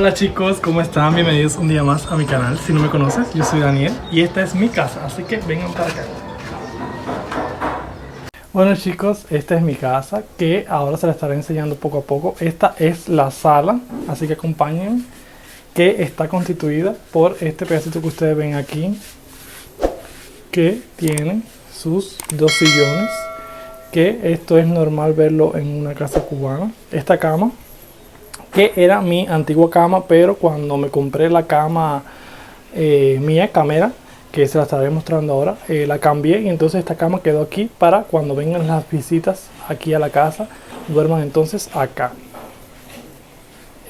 Hola chicos, ¿cómo están? Bienvenidos un día más a mi canal. Si no me conoces, yo soy Daniel y esta es mi casa, así que vengan para acá. Bueno chicos, esta es mi casa que ahora se la estaré enseñando poco a poco. Esta es la sala, así que acompáñenme, que está constituida por este pedacito que ustedes ven aquí, que tiene sus dos sillones, que esto es normal verlo en una casa cubana. Esta cama, que era mi antigua cama, pero cuando me compré la cama mía, camera, que se la estaré mostrando ahora, la cambié y entonces esta cama quedó aquí para cuando vengan las visitas aquí a la casa, duerman entonces acá.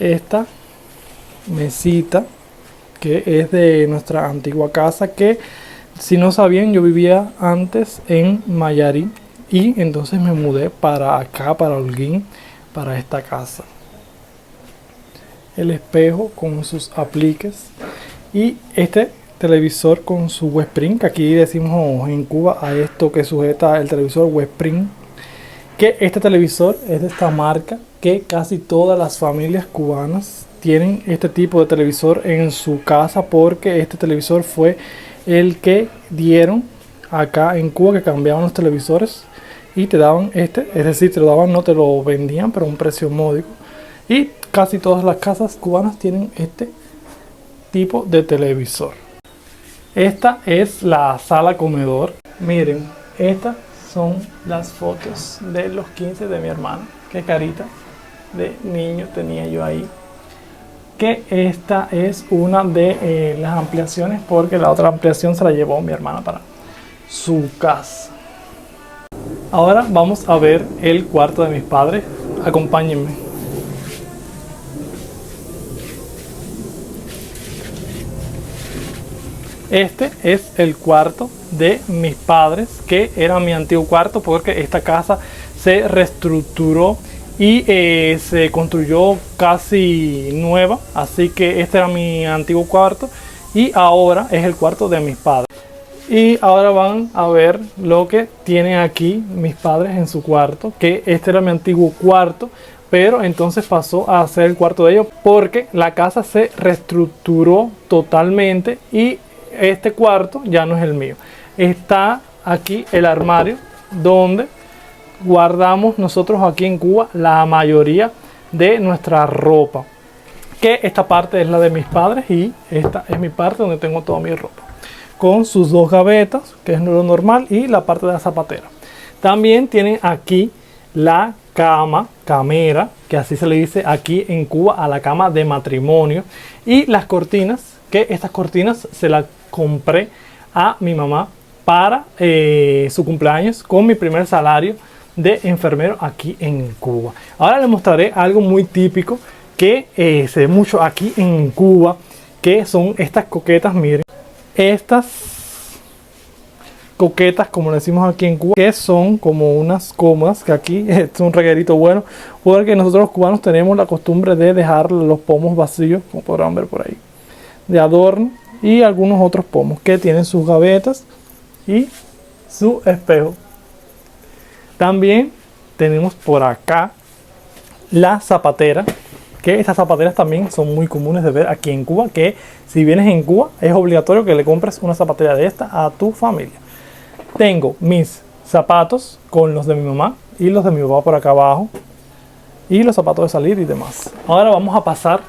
Esta mesita, que es de nuestra antigua casa, que si no sabían, yo vivía antes en Mayarí y entonces me mudé para acá, para Holguín, para esta casa. El espejo con sus apliques y este televisor con su Westpring, que aquí decimos en Cuba a esto que sujeta el televisor Westpring, que este televisor es de esta marca, que casi todas las familias cubanas tienen este tipo de televisor en su casa, porque este televisor fue el que dieron acá en Cuba, que cambiaban los televisores y te daban este, es decir, te lo daban, no te lo vendían, pero a un precio módico. Y casi todas las casas cubanas tienen este tipo de televisor. Esta es la sala comedor. Miren, estas son las fotos de los 15 de mi hermana. Qué carita de niño tenía yo ahí. Que esta es una de las ampliaciones, porque la otra ampliación se la llevó mi hermana para su casa. Ahora vamos a ver el cuarto de mis padres. Acompáñenme. Este es el cuarto de mis padres, que era mi antiguo cuarto, porque esta casa se reestructuró y se construyó casi nueva, así que este era mi antiguo cuarto y ahora es el cuarto de mis padres. Y ahora van a ver lo que tienen aquí mis padres en su cuarto, que este era mi antiguo cuarto, pero entonces pasó a ser el cuarto de ellos porque la casa se reestructuró totalmente y este cuarto ya no es el mío. Está aquí el armario donde guardamos nosotros aquí en Cuba la mayoría de nuestra ropa, que esta parte es la de mis padres y esta es mi parte donde tengo toda mi ropa, con sus dos gavetas, que es lo normal, y la parte de la zapatera. También tienen aquí la camera, que así se le dice aquí en Cuba a la cama de matrimonio, y las cortinas, que estas cortinas se las compré a mi mamá para su cumpleaños con mi primer salario de enfermero aquí en Cuba. Ahora les mostraré algo muy típico que se ve mucho aquí en Cuba, que son estas coquetas. Miren, estas coquetas, como le decimos aquí en Cuba, que son como unas cómodas, que aquí es un reguerito bueno, porque nosotros los cubanos tenemos la costumbre de dejar los pomos vacíos, como podrán ver por ahí, de adorno, y algunos otros pomos que tienen sus gavetas y su espejo. También tenemos por acá la zapatera, que estas zapateras también son muy comunes de ver aquí en Cuba, que si vienes en Cuba es obligatorio que le compres una zapatera de esta a tu familia. Tengo mis zapatos con los de mi mamá y los de mi papá por acá abajo, y los zapatos de salir y demás. Ahora vamos a pasar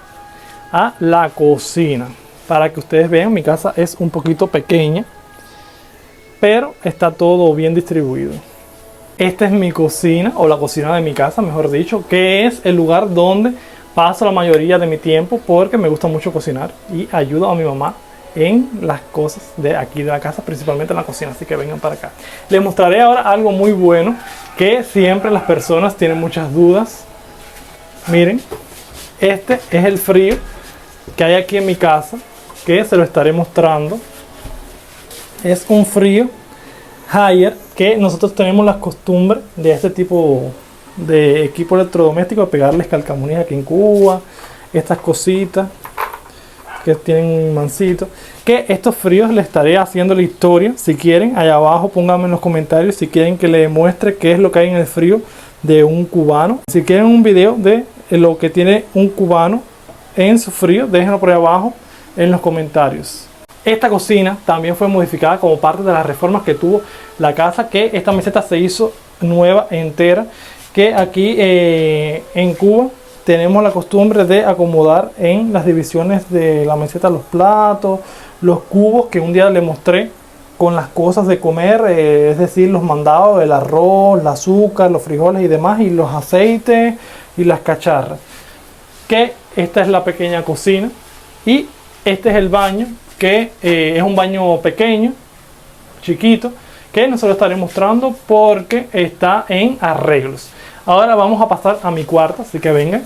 a la cocina. Para que ustedes vean, mi casa es un poquito pequeña, pero está todo bien distribuido. Esta es mi cocina, o la cocina de mi casa, mejor dicho, que es el lugar donde paso la mayoría de mi tiempo, porque me gusta mucho cocinar y ayudo a mi mamá en las cosas de aquí de la casa, principalmente en la cocina, así que vengan para acá. Les mostraré ahora algo muy bueno, que siempre las personas tienen muchas dudas. Miren, este es el frío que hay aquí en mi casa, que se lo estaré mostrando. Es un frío Haier, que nosotros tenemos la costumbre de este tipo de equipo electrodoméstico de pegarles calcamonías aquí en Cuba, estas cositas que tienen un mancito, que estos fríos les estaré haciendo la historia. Si quieren, allá abajo pónganme en los comentarios si quieren que les muestre qué es lo que hay en el frío de un cubano. Si quieren un video de lo que tiene un cubano en su frío, déjenlo por ahí abajo en los comentarios. Esta cocina también fue modificada como parte de las reformas que tuvo la casa, que esta meseta se hizo nueva, entera, que aquí en Cuba tenemos la costumbre de acomodar en las divisiones de la meseta los platos, los cubos que un día le mostré con las cosas de comer, es decir, los mandados, el arroz, el azúcar, los frijoles y demás, y los aceites y las cacharras. Que esta es la pequeña cocina y este es el baño, que es un baño pequeño, chiquito, que no se lo estaré mostrando porque está en arreglos. Ahora vamos a pasar a mi cuarto, así que vengan.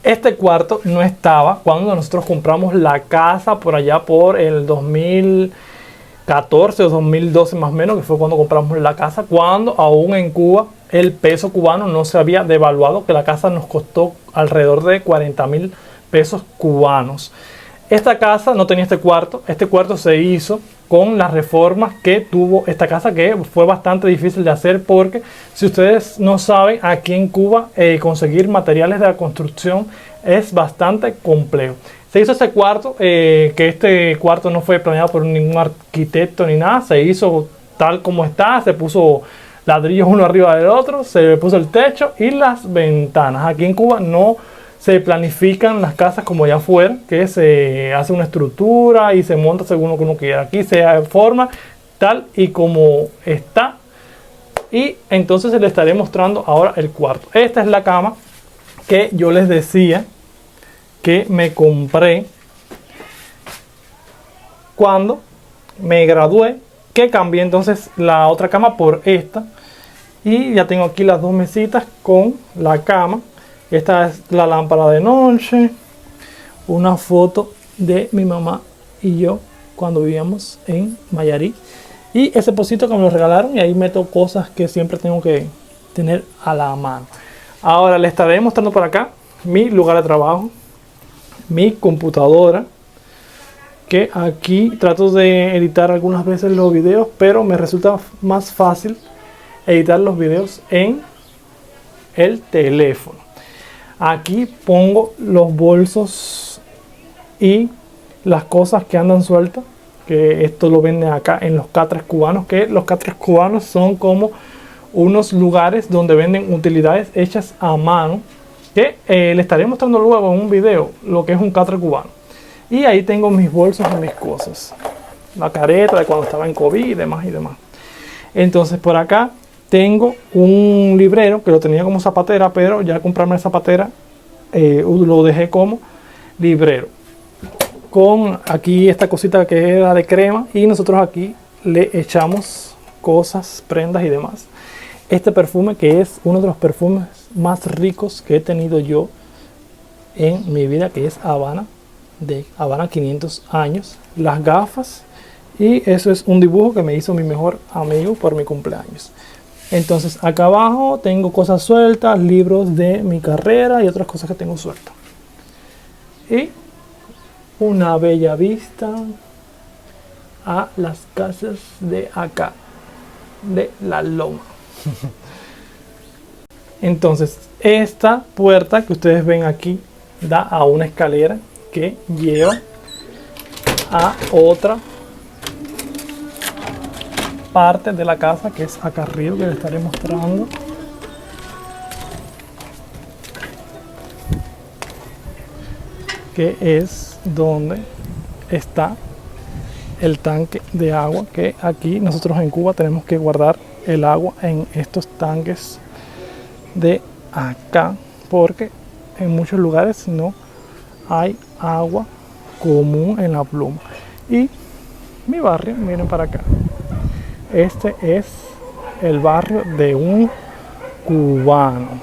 Este cuarto no estaba cuando nosotros compramos la casa por allá por el 2014 o 2012 más o menos, que fue cuando compramos la casa, cuando aún en Cuba el peso cubano no se había devaluado, que la casa nos costó alrededor de 40.000 pesos cubanos. Esta casa no tenía este cuarto se hizo con las reformas que tuvo esta casa, que fue bastante difícil de hacer porque, si ustedes no saben, aquí en Cuba conseguir materiales de la construcción es bastante complejo. Se hizo este cuarto, que este cuarto no fue planeado por ningún arquitecto ni nada, se hizo tal como está, se puso ladrillos uno arriba del otro, se puso el techo y las ventanas. Aquí en Cuba no se planifican las casas como allá afuera, que se hace una estructura y se monta según lo que uno quiera. Aquí se forma tal y como está. Y entonces les estaré mostrando ahora el cuarto. Esta es la cama que yo les decía que me compré cuando me gradué, que cambié entonces la otra cama por esta. Y ya tengo aquí las dos mesitas con la cama. Esta es la lámpara de noche, una foto de mi mamá y yo cuando vivíamos en Mayarí. Y ese pocito que me lo regalaron, y ahí meto cosas que siempre tengo que tener a la mano. Ahora les estaré mostrando por acá mi lugar de trabajo, mi computadora, que aquí trato de editar algunas veces los videos, pero me resulta más fácil editar los videos en el teléfono. Aquí pongo los bolsos y las cosas que andan sueltas, que esto lo venden acá en los catres cubanos, que los catres cubanos son como unos lugares donde venden utilidades hechas a mano, que le estaré mostrando luego en un video lo que es un catre cubano. Y ahí tengo mis bolsos y mis cosas, la careta de cuando estaba en COVID y demás y demás. Entonces por acá tengo un librero que lo tenía como zapatera, pero ya al comprarme la zapatera lo dejé como librero. Con aquí esta cosita que era de crema, y nosotros aquí le echamos cosas, prendas y demás. Este perfume, que es uno de los perfumes más ricos que he tenido yo en mi vida, que es Habana, de Habana 500 años. Las gafas, y eso es un dibujo que me hizo mi mejor amigo por mi cumpleaños. Entonces acá abajo tengo cosas sueltas, libros de mi carrera y otras cosas que tengo sueltas. Y una bella vista a las casas de acá, de la loma. Entonces esta puerta que ustedes ven aquí da a una escalera que lleva a otra parte de la casa, que es acá arriba, que les estaré mostrando. Que es donde está el tanque de agua, que aquí nosotros en Cuba tenemos que guardar el agua en estos tanques de acá, porque en muchos lugares no hay agua común en la pluma. Y mi barrio, miren para acá, este es el barrio de un cubano,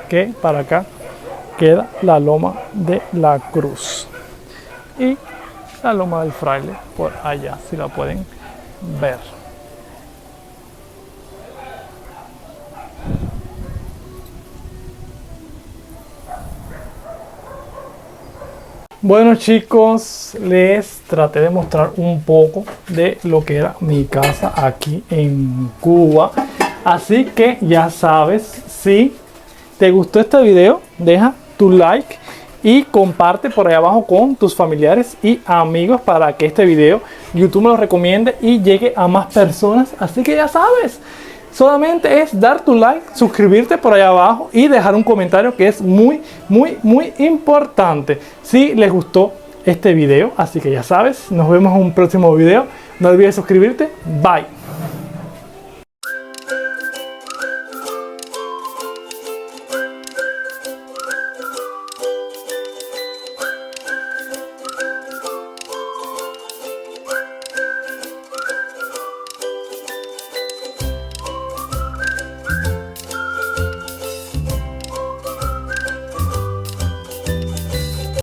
que para acá queda la loma de la Cruz y la loma del Fraile por allá, si la pueden ver. Bueno chicos, les traté de mostrar un poco de lo que era mi casa aquí en Cuba. Así que ya sabes, si te gustó este video, deja tu like y comparte por ahí abajo con tus familiares y amigos para que este video YouTube me lo recomiende y llegue a más personas. Así que ya sabes, solamente es dar tu like, suscribirte por ahí abajo y dejar un comentario, que es muy importante si les gustó este video. Así que ya sabes, nos vemos en un próximo video. No olvides suscribirte. Bye.